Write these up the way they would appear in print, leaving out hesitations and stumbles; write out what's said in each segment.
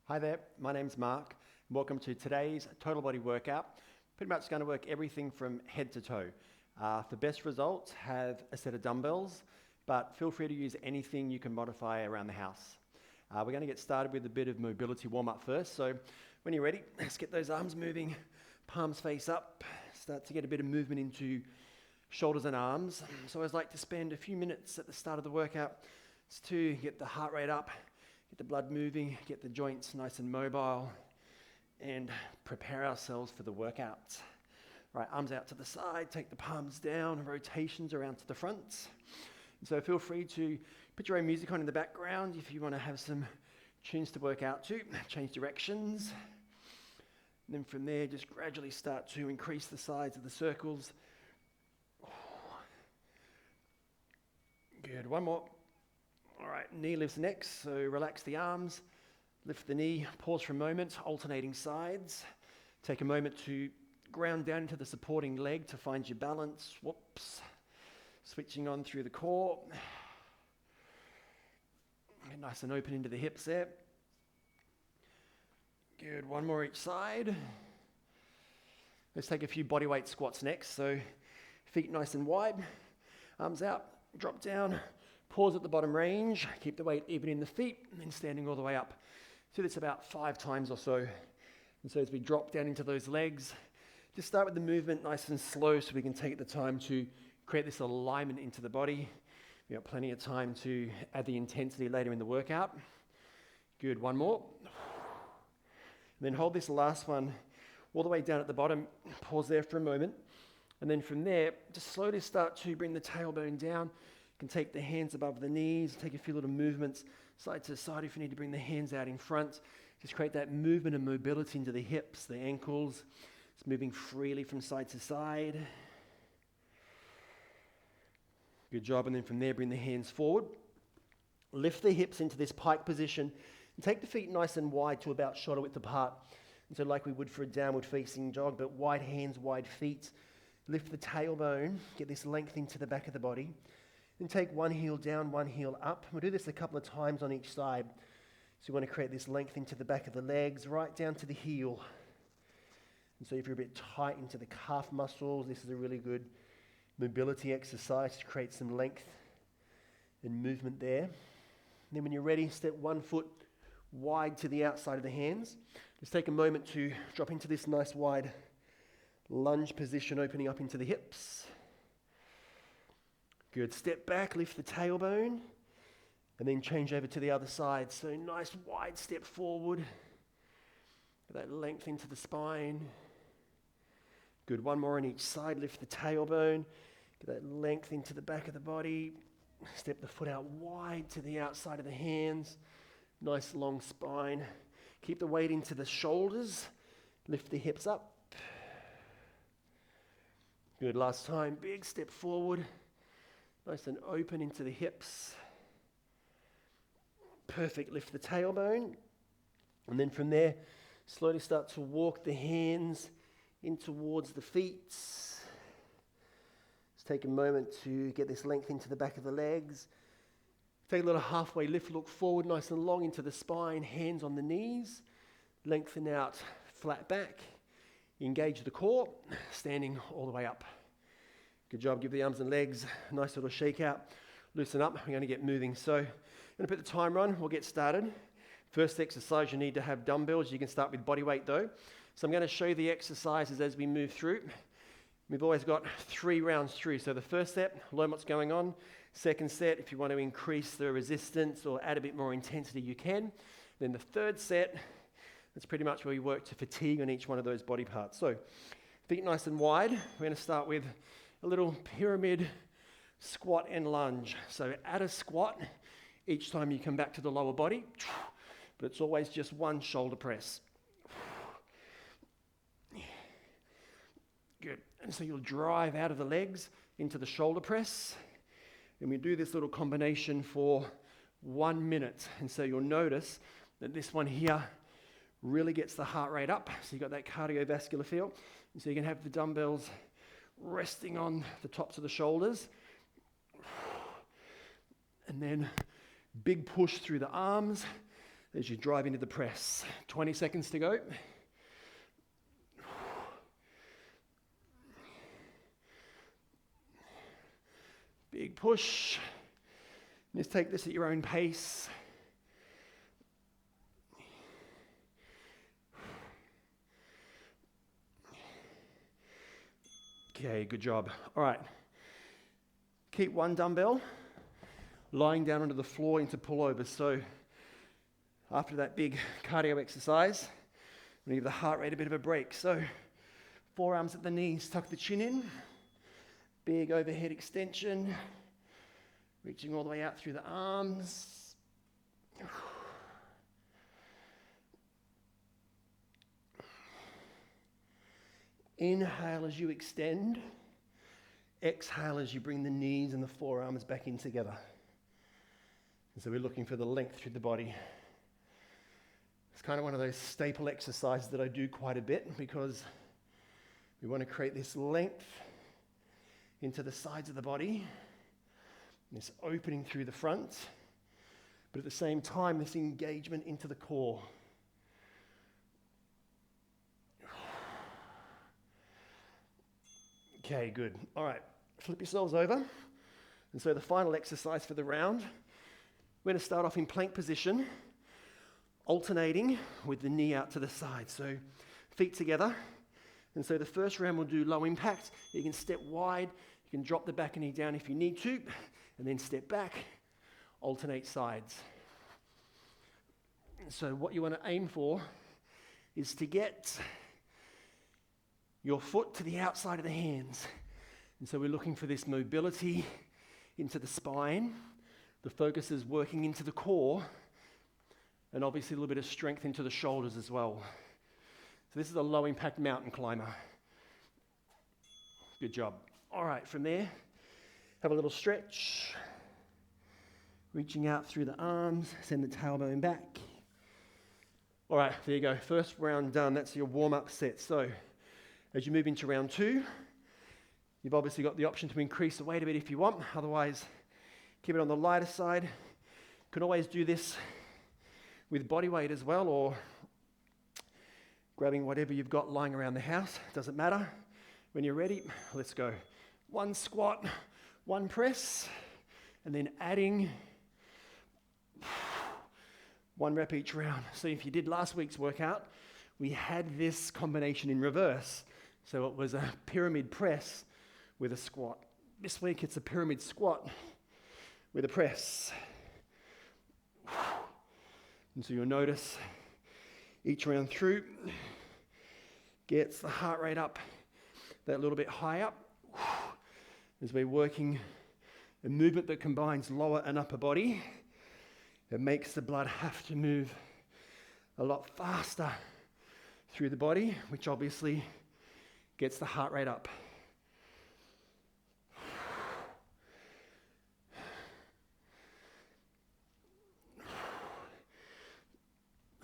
Hi there, my name's Mark. Welcome to today's total body workout. Pretty much going to work everything from head to toe. For best results, have a set of dumbbells, but feel free to use anything you can modify around the house. We're going to get started with a bit of mobility warm-up first. So when you're ready, let's get those arms moving, palms face up, start to get a bit of movement into shoulders and arms. So I always like to spend a few minutes at the start of the workout to get the heart rate up, get the blood moving, get the joints nice and mobile, and prepare ourselves for the workout. Right, arms out to the side, take the palms down, rotations around to the front. So feel free to put your own music on in the background if you want to have some tunes to work out to, change directions. And then from there, just gradually start to increase the size of the circles. Good, one more. All right, knee lifts next, so relax the arms, lift the knee, pause for a moment, alternating sides. Take a moment to ground down into the supporting leg to find your balance. Whoops. Switching on through the core. Get nice and open into the hips there. Good, one more each side. Let's take a few bodyweight squats next. So feet nice and wide, arms out, drop down. Pause at the bottom range, keep the weight even in the feet, and then standing all the way up. Do this about 5 times or so. And so as we drop down into those legs, just start with the movement nice and slow so we can take the time to create this alignment into the body. We've got plenty of time to add the intensity later in the workout. Good, one more. And then hold this last one all the way down at the bottom. Pause there for a moment. And then from there, just slowly start to bring the tailbone down. You can take the hands above the knees, take a few little movements side to side if you need to bring the hands out in front. Just create that movement and mobility into the hips, the ankles. It's moving freely from side to side. Good job. And then from there, bring the hands forward. Lift the hips into this pike position and take the feet nice and wide to about shoulder width apart. And so like we would for a downward facing jog, but wide hands, wide feet. Lift the tailbone, get this length into the back of the body. Then take one heel down, one heel up. We'll do this a couple of times on each side. So you want to create this length into the back of the legs, right down to the heel. And so if you're a bit tight into the calf muscles, this is a really good mobility exercise to create some length and movement there. And then when you're ready, step one foot wide to the outside of the hands. Just take a moment to drop into this nice wide lunge position, opening up into the hips. Good. Step back, lift the tailbone, and then change over to the other side. So nice wide step forward. Get that length into the spine. Good. One more on each side. Lift the tailbone. Get that length into the back of the body. Step the foot out wide to the outside of the hands. Nice long spine. Keep the weight into the shoulders. Lift the hips up. Good. Last time. Big step forward. Nice and open into the hips. Perfect. Lift the tailbone. And then from there, slowly start to walk the hands in towards the feet. Let's take a moment to get this length into the back of the legs. Take a little halfway lift, look forward nice and long into the spine, hands on the knees. Lengthen out, flat back. Engage the core, standing all the way up. Good job. Give the arms and legs a nice little shake out. Loosen up. We're going to get moving. So I'm going to put the timer on. We'll get started. First exercise, you need to have dumbbells. You can start with body weight though. So I'm going to show you the exercises as we move through. We've always got 3 rounds through. So the first set, learn what's going on. Second set, if you want to increase the resistance or add a bit more intensity, you can. Then the third set, that's pretty much where we work to fatigue on each one of those body parts. So feet nice and wide. We're going to start with a little pyramid squat and lunge. So add a squat each time you come back to the lower body, but it's always just one shoulder press. Good. And so you'll drive out of the legs into the shoulder press. And we do this little combination for 1 minute. And so you'll notice that this one here really gets the heart rate up. So you've got that cardiovascular feel. And so you can have the dumbbells resting on the tops of the shoulders. And then big push through the arms. as you drive into the press. 20 seconds to go. Big push. Just take this at your own pace. Okay, good job. All right. Keep one dumbbell lying down onto the floor into pullovers. So after that big cardio exercise, we give the heart rate a bit of a break. So forearms at the knees, tuck the chin in. Big overhead extension. Reaching all the way out through the arms. Inhale as you extend. Exhale as you bring the knees and the forearms back in together. And so we're looking for the length through the body. It's kind of one of those staple exercises that I do quite a bit because we want to create this length into the sides of the body, this opening through the front, but at the same time, this engagement into the core. Okay, good. All right, flip yourselves over. And so the final exercise for the round, we're going to start off in plank position, alternating with the knee out to the side. So feet together. And so the first round we'll do low impact. You can step wide, you can drop the back knee down if you need to, and then step back, alternate sides. So what you want to aim for is to get your foot to the outside of the hands. And so we're looking for this mobility into the spine. The focus is working into the core, and obviously a little bit of strength into the shoulders as well. So this is a low impact mountain climber. Good job. All right, from there, have a little stretch. Reaching out through the arms, send the tailbone back. All right, there you go. First round done. That's your warm-up set. So as you move into round two, you've obviously got the option to increase the weight a bit if you want. Otherwise, keep it on the lighter side. You can always do this with body weight as well, or grabbing whatever you've got lying around the house. Doesn't matter. When you're ready, let's go. One squat, one press, and then adding one rep each round. So if you did last week's workout, we had this combination in reverse. So it was a pyramid press with a squat. This week it's a pyramid squat with a press. And so you'll notice each round through gets the heart rate up that little bit high up as we're working a movement that combines lower and upper body. It makes the blood have to move a lot faster through the body, which obviously gets the heart rate up.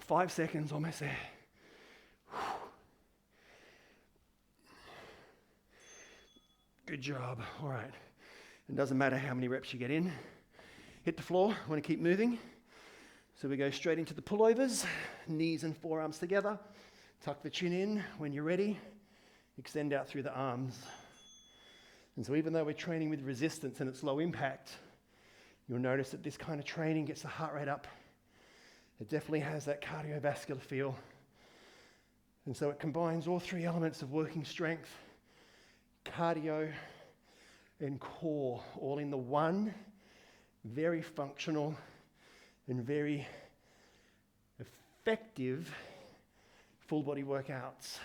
Five seconds, almost there. Good job. All right. It doesn't matter how many reps you get in. Hit the floor. Want to keep moving. So we go straight into the pullovers, knees and forearms together. Tuck the chin in when you're ready. Extend out through the arms. And so even though we're training with resistance and it's low impact, you'll notice that this kind of training gets the heart rate up. It definitely has that cardiovascular feel. And so it combines all three elements of working strength, cardio, and core, all in the one very functional and very effective full body workouts.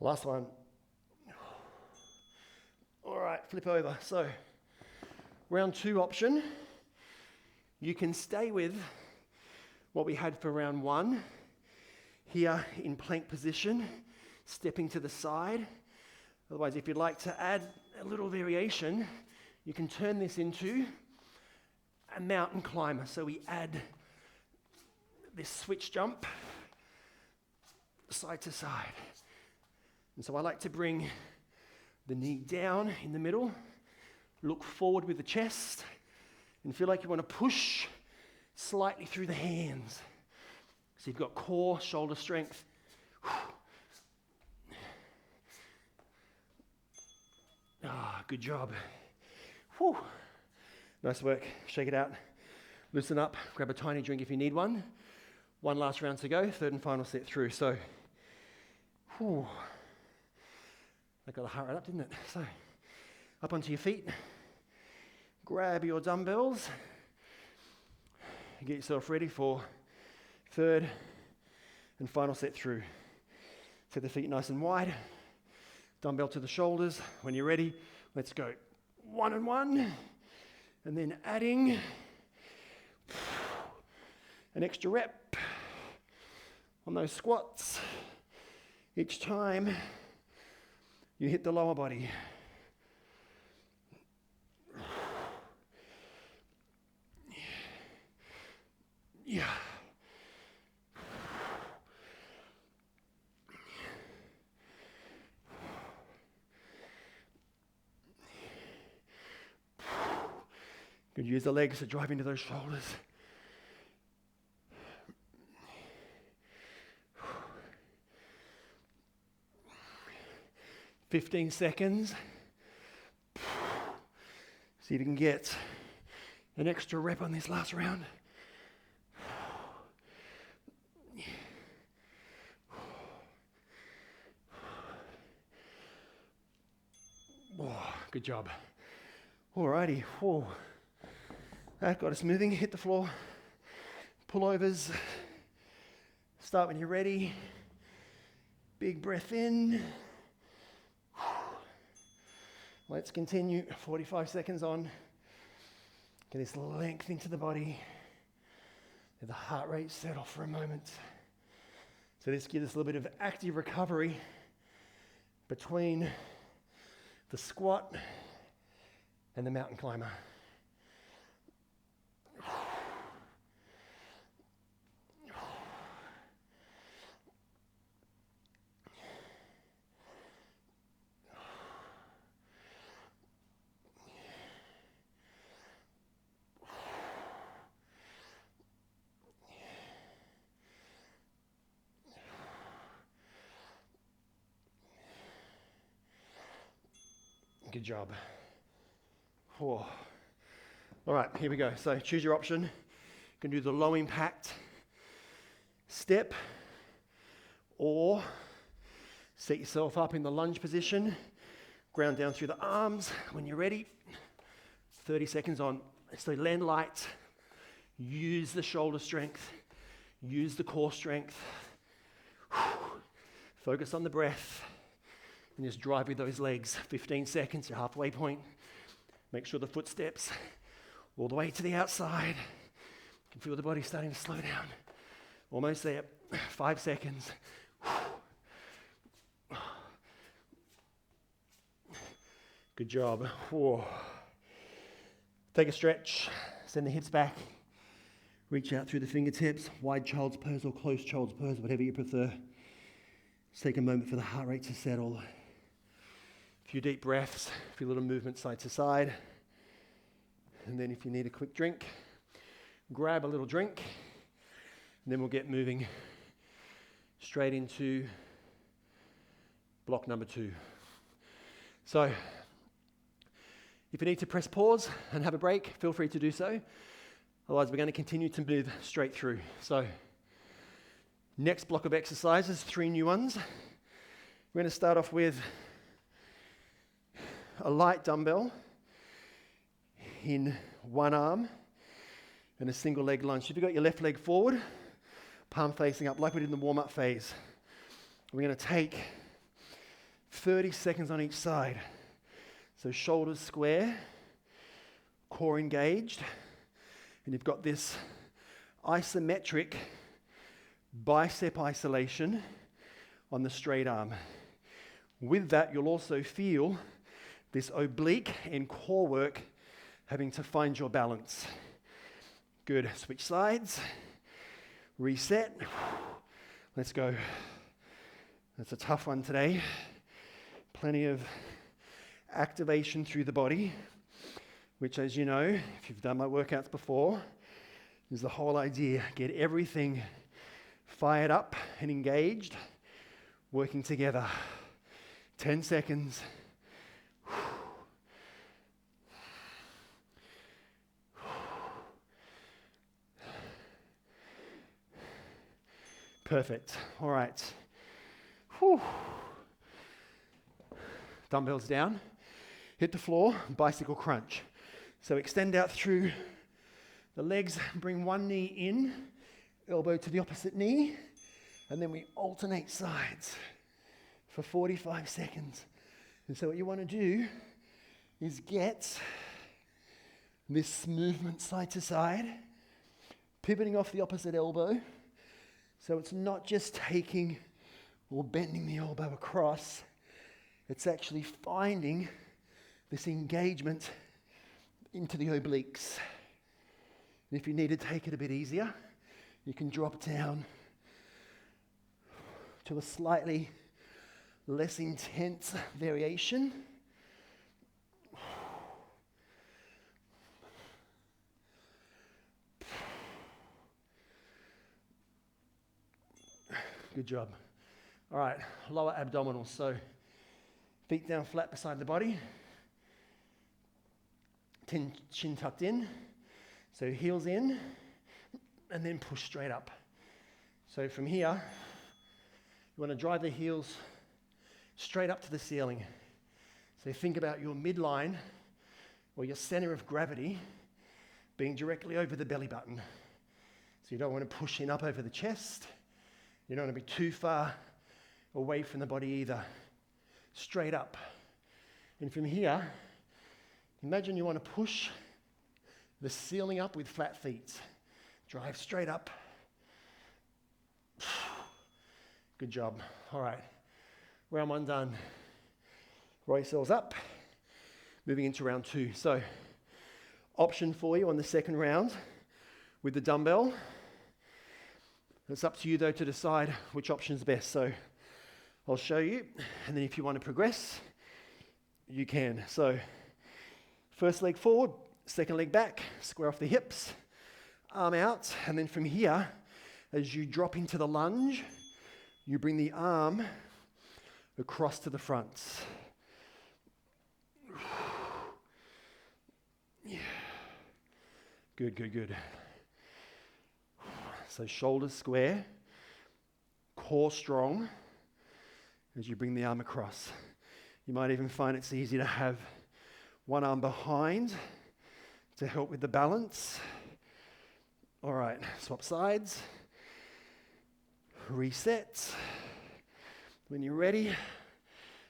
Last one. All right, flip over. So, round two option. You can stay with what we had for round one. Here in plank position, stepping to the side. Otherwise, if you'd like to add a little variation, you can turn this into a mountain climber. So we add this switch jump, side to side. And so I like to bring the knee down in the middle, look forward with the chest, and feel like you want to push slightly through the hands. So you've got core, shoulder strength. Good job. Whew. Nice work. Shake it out. Loosen up. Grab a tiny drink if you need one. One last round to go. Third and final set through. So, that got the heart rate up, didn't it? So, up onto your feet. Grab your dumbbells. Get yourself ready for third and final set through. Set the feet nice and wide. Dumbbell to the shoulders. When you're ready, let's go. 1 and 1. And then adding an extra rep on those squats each time you hit the lower body. Yeah. Good, use the legs to drive into those shoulders. "15 seconds. See if you can get an extra rep on this last round. Good job. Alrighty. That got us moving. Hit the floor. Pullovers. Start when you're ready. Big breath in. Let's continue. 45 seconds on. Get this length into the body. Let the heart rate settle for a moment. So this gives us a little bit of active recovery between the squat and the mountain climber. Good job. All right, here we go. So choose your option. You can do the low impact step, or set yourself up in the lunge position, ground down through the arms. When you're ready, 30 seconds on. So land light, use the shoulder strength, use the core strength, focus on the breath, and just drive with those legs. 15 seconds, your halfway point. Make sure the footsteps all the way to the outside. You can feel the body starting to slow down. Almost there. 5 seconds. Good job. Take a stretch. Send the hips back. Reach out through the fingertips. Wide child's pose or close child's pose, whatever you prefer. Just take a moment for the heart rate to settle. A few deep breaths, a few little movement side to side. And then if you need a quick drink, grab a little drink. And then we'll get moving straight into block number 2. So, if you need to press pause and have a break, feel free to do so. Otherwise, we're going to continue to move straight through. So, next block of exercises, 3 new ones. We're going to start off with a light dumbbell in one arm and a single leg lunge. If you've got your left leg forward, palm facing up like we did in the warm-up phase. We're going to take 30 seconds on each side. So shoulders square, core engaged, and you've got this isometric bicep isolation on the straight arm. With that, you'll also feel this oblique and core work having to find your balance. Good. Switch sides. Reset. Let's go. That's a tough one today. Plenty of activation through the body, which, as you know, if you've done my workouts before, is the whole idea. Get everything fired up and engaged, working together. 10 seconds. Perfect. All right. Whew. Dumbbells down. Hit the floor, bicycle crunch. So extend out through the legs, bring one knee in, elbow to the opposite knee, and then we alternate sides for 45 seconds. And so what you want to do is get this movement side to side, pivoting off the opposite elbow. So it's not just taking or bending the elbow across, it's actually finding this engagement into the obliques. And if you need to take it a bit easier, you can drop down to a slightly less intense variation. Good job. All right, lower abdominals. So feet down flat beside the body. Chin tucked in. So heels in, and then push straight up. So from here, you want to drive the heels straight up to the ceiling. So think about your midline or your center of gravity being directly over the belly button. So you don't want to push in up over the chest. You don't want to be too far away from the body either. Straight up. And from here, imagine you want to push the ceiling up with flat feet. Drive straight up. Good job. All right. Round one done. Roll yourselves up. Moving into round two. So, option for you on the second round with the dumbbell. It's up to you, though, to decide which option's best. So, I'll show you. And then if you want to progress, you can. So, first leg forward. Second leg back, square off the hips, arm out, and then from here, as you drop into the lunge, you bring the arm across to the front. Yeah. Good, good, good. So shoulders square, core strong, as you bring the arm across. You might even find it's easy to have one arm behind to help with the balance. All right, swap sides. Reset. When you're ready,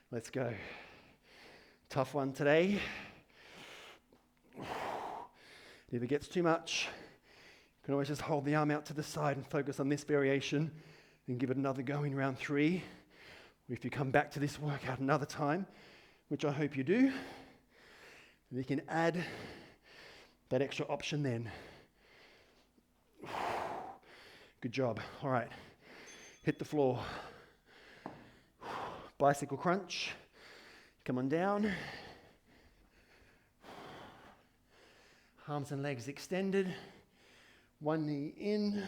let's go. Tough one today. If it gets too much, you can always just hold the arm out to the side and focus on this variation and give it another go in round three. Or if you come back to this workout another time, which I hope you do, you can add that extra option then. Good job. All right. Hit the floor. Bicycle crunch. Come on down. Arms and legs extended. One knee in.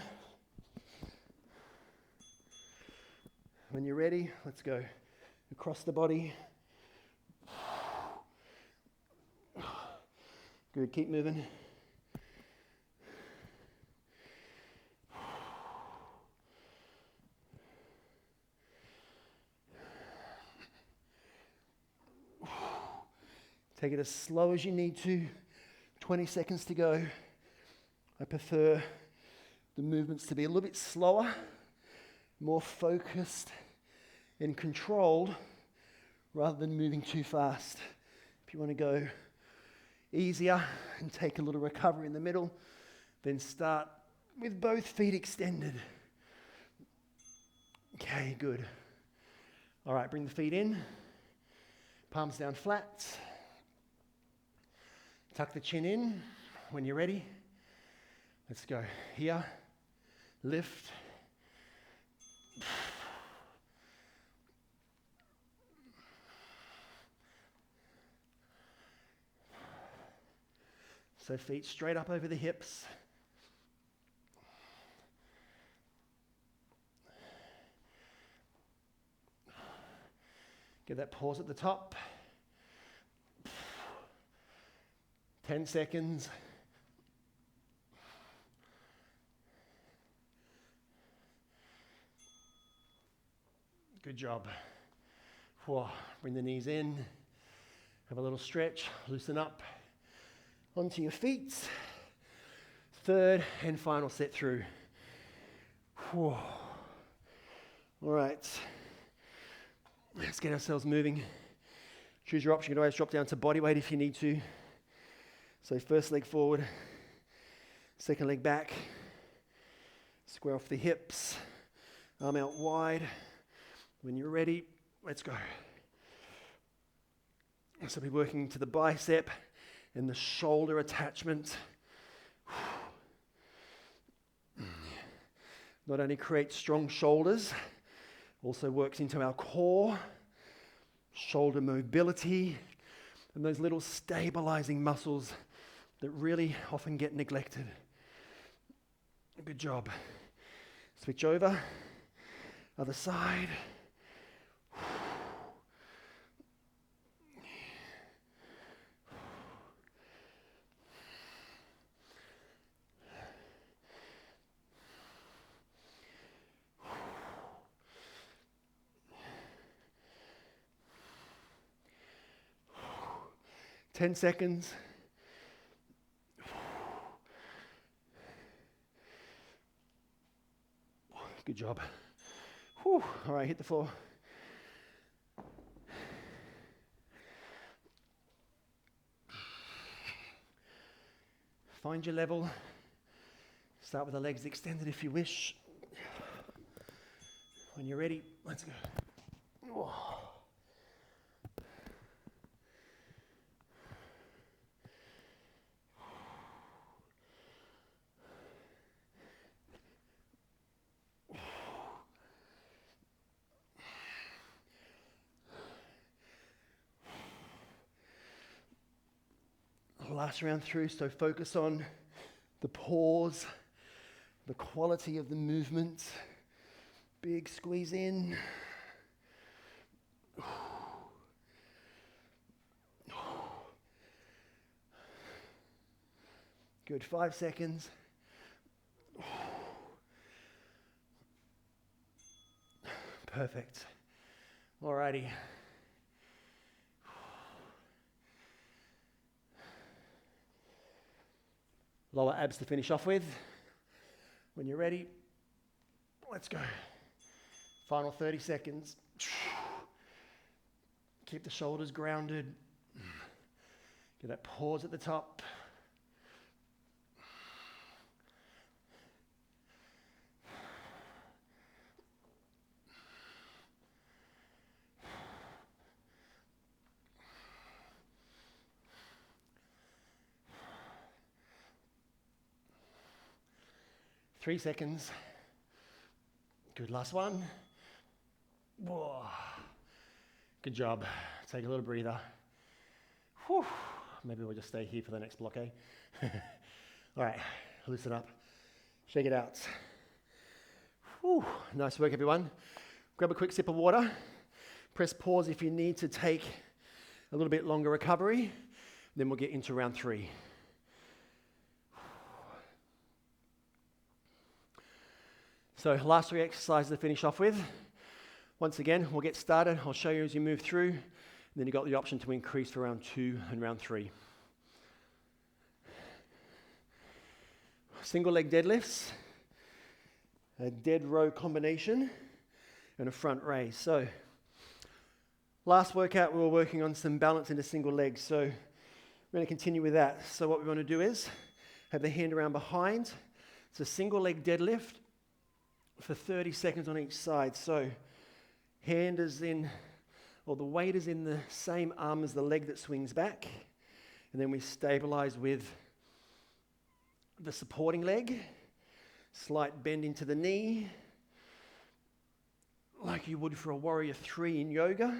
When you're ready, let's go across the body. Good, keep moving. Take it as slow as you need to. 20 seconds to go. I prefer the movements to be a little bit slower, more focused and controlled, rather than moving too fast. If you want to go easier and take a little recovery in the middle, then start with both feet extended. Okay, good. All right, bring the feet in, palms down flat. Tuck the chin in when you're ready. Let's go. Here, lift. So feet straight up over the hips. Get that pause at the top. 10 seconds. Good job. Whoa. Bring the knees in. Have a little stretch. Loosen up. Onto your feet. Third and final set through. Whoa. All right. Let's get ourselves moving. Choose your option. You can always drop down to body weight if you need to. So first leg forward. Second leg back. Square off the hips. Arm out wide. When you're ready, let's go. So we're working to the bicep and the shoulder attachment. Not only creates strong shoulders, also works into our core, shoulder mobility, and those little stabilizing muscles that really often get neglected. Good job. Switch over. Other side. 10 seconds. Good job. Whew. All right, hit the floor. Find your level. Start with the legs extended if you wish. When you're ready, let's go. Whoa. Last round through, so focus on the pause, the quality of the movement. Big squeeze in. Good, 5 seconds. Perfect. Alrighty. Lower abs to finish off with. When you're ready, let's go. Final 30 seconds. Keep the shoulders grounded. Get that pause at the top. Three seconds. Good, last one. Whoa. Good job. Take a little breather. Whew. Maybe we'll just stay here for the next block, eh? All right, loosen up. Shake it out. Whew. Nice work, everyone. Grab a quick sip of water. Press pause if you need to take a little bit longer recovery. Then we'll get into round 3. So last 3 exercises to finish off with. Once again, we'll get started. I'll show you as you move through. And then you've got the option to increase for round 2 and round 3. Single leg deadlifts, a dead row combination, and a front raise. So last workout, we were working on some balance into single legs. So we're going to continue with that. So what we want to do is have the hand around behind. It's a single leg deadlift for 30 seconds on each side. So hand is in, or the weight is in the same arm as the leg that swings back. And then we stabilize with the supporting leg. Slight bend into the knee, like you would for a warrior 3 in yoga.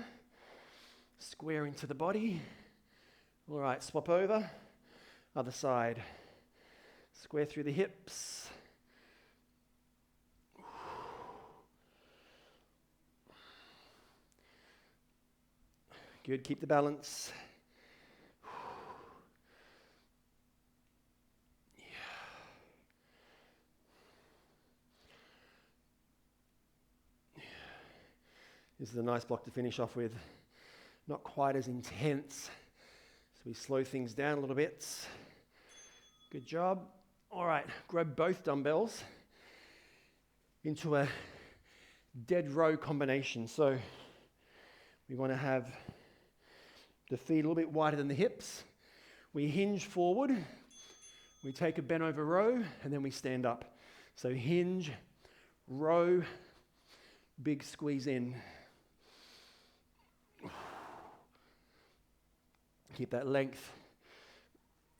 Square into the body. All right, swap over. Other side. Square through the hips. Good, keep the balance. This is a nice block to finish off with. Not quite as intense. So we slow things down a little bit. Good job. All right, grab both dumbbells into a dead row combination. So we want to have the feet a little bit wider than the hips. We hinge forward. We take a bent over row, and then we stand up. So hinge, row, big squeeze in. Keep that length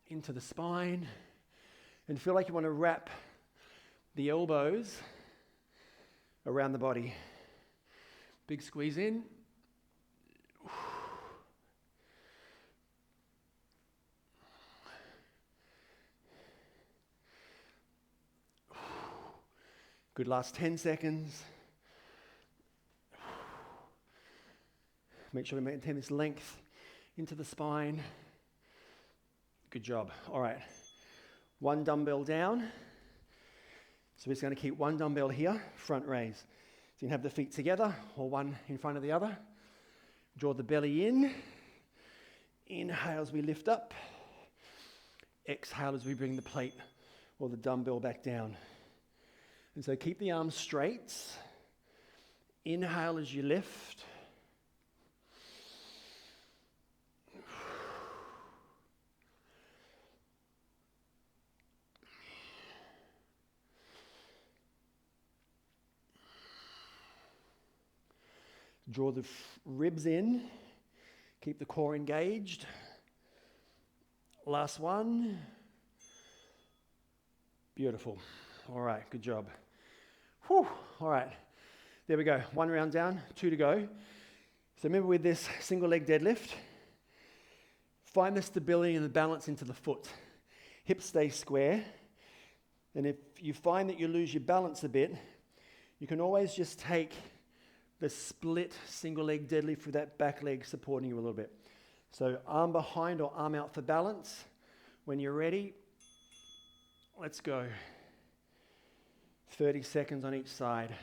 into the spine. And feel like you want to wrap the elbows around the body. Big squeeze in. Good, last 10 seconds. Make sure we maintain this length into the spine. Good job. All right. One dumbbell down. So we're just going to keep one dumbbell here, front raise. So you can have the feet together or one in front of the other. Draw the belly in. Inhale as we lift up. Exhale as we bring the plate or the dumbbell back down. And so keep the arms straight. Inhale as you lift. Draw the ribs in. Keep the core engaged. Last one. Beautiful. All right, good job. Whew. All right, there we go. One round down, 2 to go. So remember with this single leg deadlift, find the stability and the balance into the foot. Hips stay square. And if you find that you lose your balance a bit, you can always just take the split single leg deadlift with that back leg supporting you a little bit. So arm behind or arm out for balance. When you're ready, let's go. 30 seconds on each side.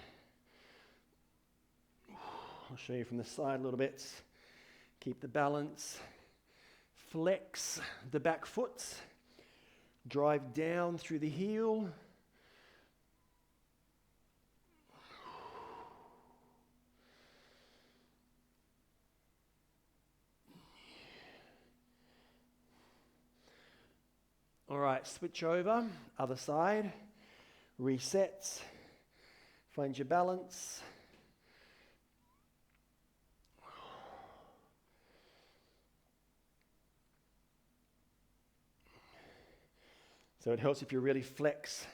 I'll show you from the side a little bit. Keep the balance. Flex the back foot. Drive down through the heel. All right, switch over, other side, resets, find your balance. So it helps if you really flex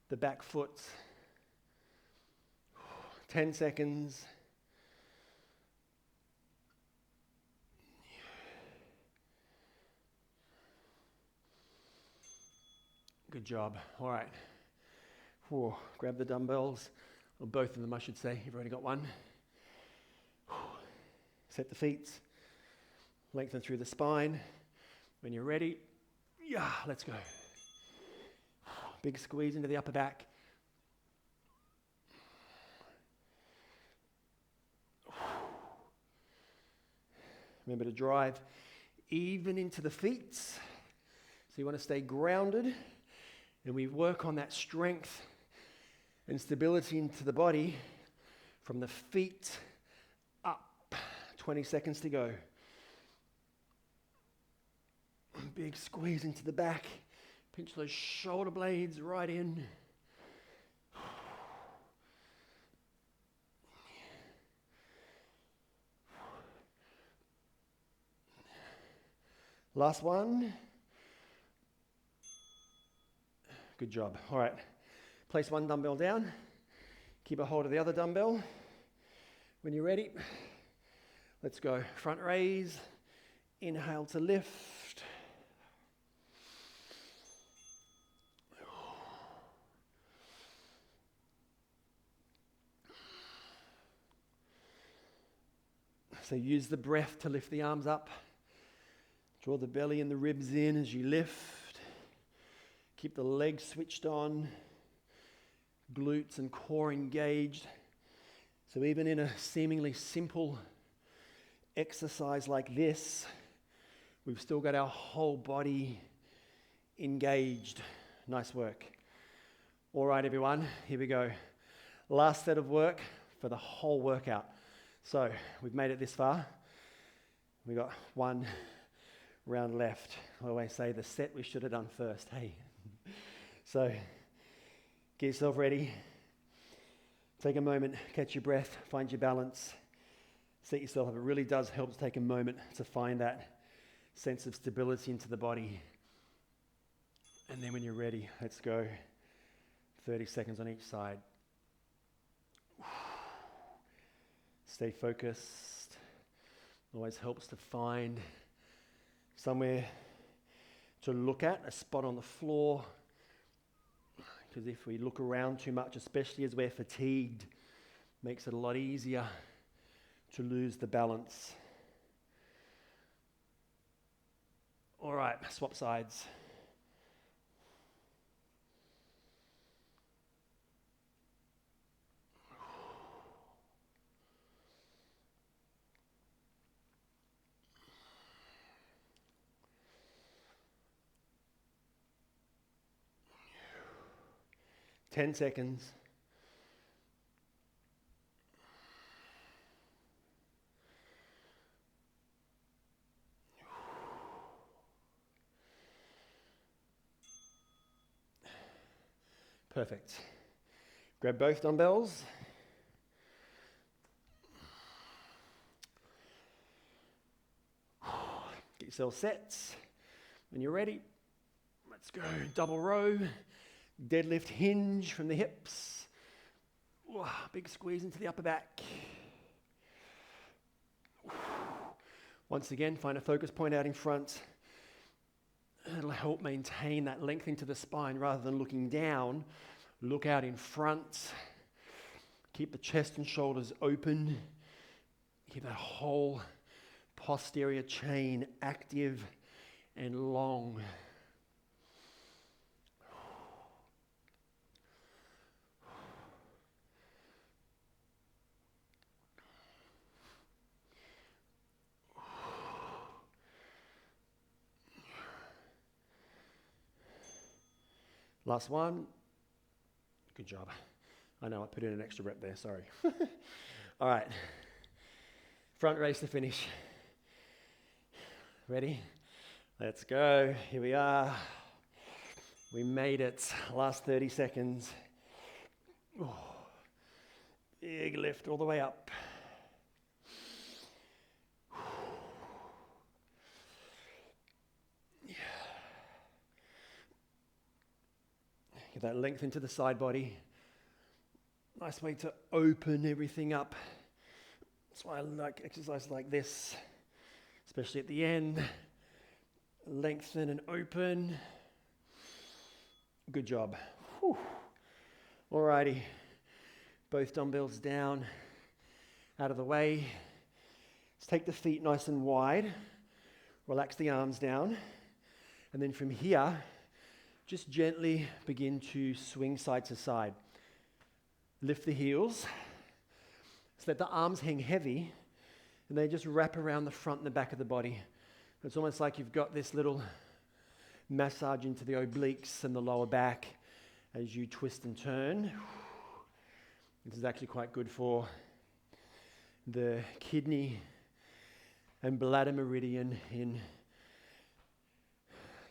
the back foot. 10 seconds. Good job. All right. Whoa. Grab the dumbbells, or both of them, I should say. You've already got one. Set the feet. Lengthen through the spine. When you're ready, yeah, let's go. Big squeeze into the upper back. Remember to drive even into the feet. So you want to stay grounded. And we work on that strength and stability into the body from the feet up. 20 seconds to go. Big squeeze into the back. Pinch those shoulder blades right in. Last one. Good job. All right. Place one dumbbell down. Keep a hold of the other dumbbell. When you're ready, let's go. Front raise. Inhale to lift. So use the breath to lift the arms up. Draw the belly and the ribs in as you lift. Keep the legs switched on. Glutes and core engaged. So even in a seemingly simple exercise like this, we've still got our whole body engaged. Nice work. All right, everyone, here we go. Last set of work for the whole workout. So we've made it this far. We've got one round left. I always say the set we should have done first, hey? So get yourself ready. Take a moment, catch your breath, find your balance. Set yourself up. It really does help to take a moment to find that sense of stability into the body. And then when you're ready, let's go. 30 seconds on each side. Stay focused. Always helps to find somewhere to look at, a spot on the floor. Because if we look around too much, especially as we're fatigued, makes it a lot easier to lose the balance. All right, swap sides. Ten seconds. Perfect. Grab both dumbbells. Get yourself set. When you're ready, let's go. Double row. Deadlift hinge from the hips. Big squeeze into the upper back. Once again, find a focus point out in front. It'll help maintain that length into the spine rather than looking down. Look out in front. Keep the chest and shoulders open. Keep that whole posterior chain active and long. Last one. Good job. I know I put in an extra rep there, sorry. All right. Front race to finish. Ready? Let's go. Here we are. We made it. Last 30 seconds. Oh, big lift all the way up. Get that length into the side body. Nice way to open everything up. That's why I like exercises like this, especially at the end. Lengthen and open. Good job. Whew. Alrighty. Both dumbbells down, out of the way. Let's take the feet nice and wide. Relax the arms down. And then from here, just gently begin to swing side to side. Lift the heels so that the arms hang heavy and they just wrap around the front and the back of the body. It's almost like you've got this little massage into the obliques and the lower back as you twist and turn. This is actually quite good for the kidney and bladder meridian in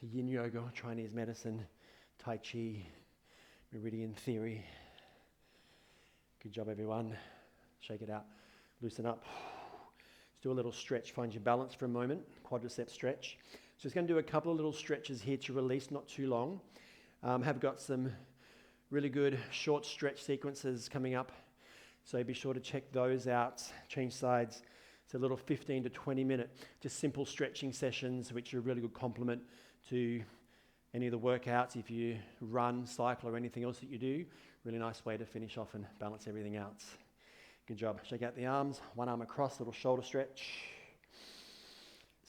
Yin Yoga, Chinese medicine, Tai Chi, meridian theory. Good job, everyone. Shake it out. Loosen up. Let's do a little stretch. Find your balance for a moment. Quadricep stretch. So just going to do a couple of little stretches here to release, not too long. Have got some really good short stretch sequences coming up. So be sure to check those out. Change sides. It's a little 15 to 20 minute, just simple stretching sessions, which are a really good complement to any of the workouts. If you run, cycle, or anything else that you do, really nice way to finish off and balance everything out. Good job. Shake out the arms, one arm across, little shoulder stretch.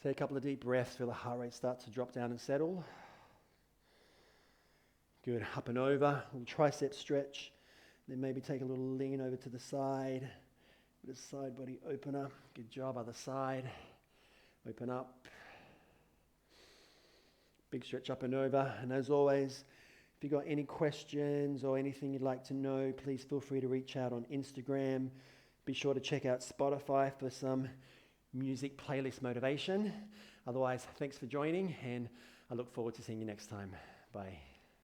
Take a couple of deep breaths, feel the heart rate start to drop down and settle. Good, up and over, little tricep stretch. Then maybe take a little lean over to the side. Bit of side body opener. Good job, other side. Open up. Big stretch up and over. And as always, if you've got any questions or anything you'd like to know, please feel free to reach out on Instagram. Be sure to check out Spotify for some music playlist motivation. Otherwise, thanks for joining, and I look forward to seeing you next time. Bye.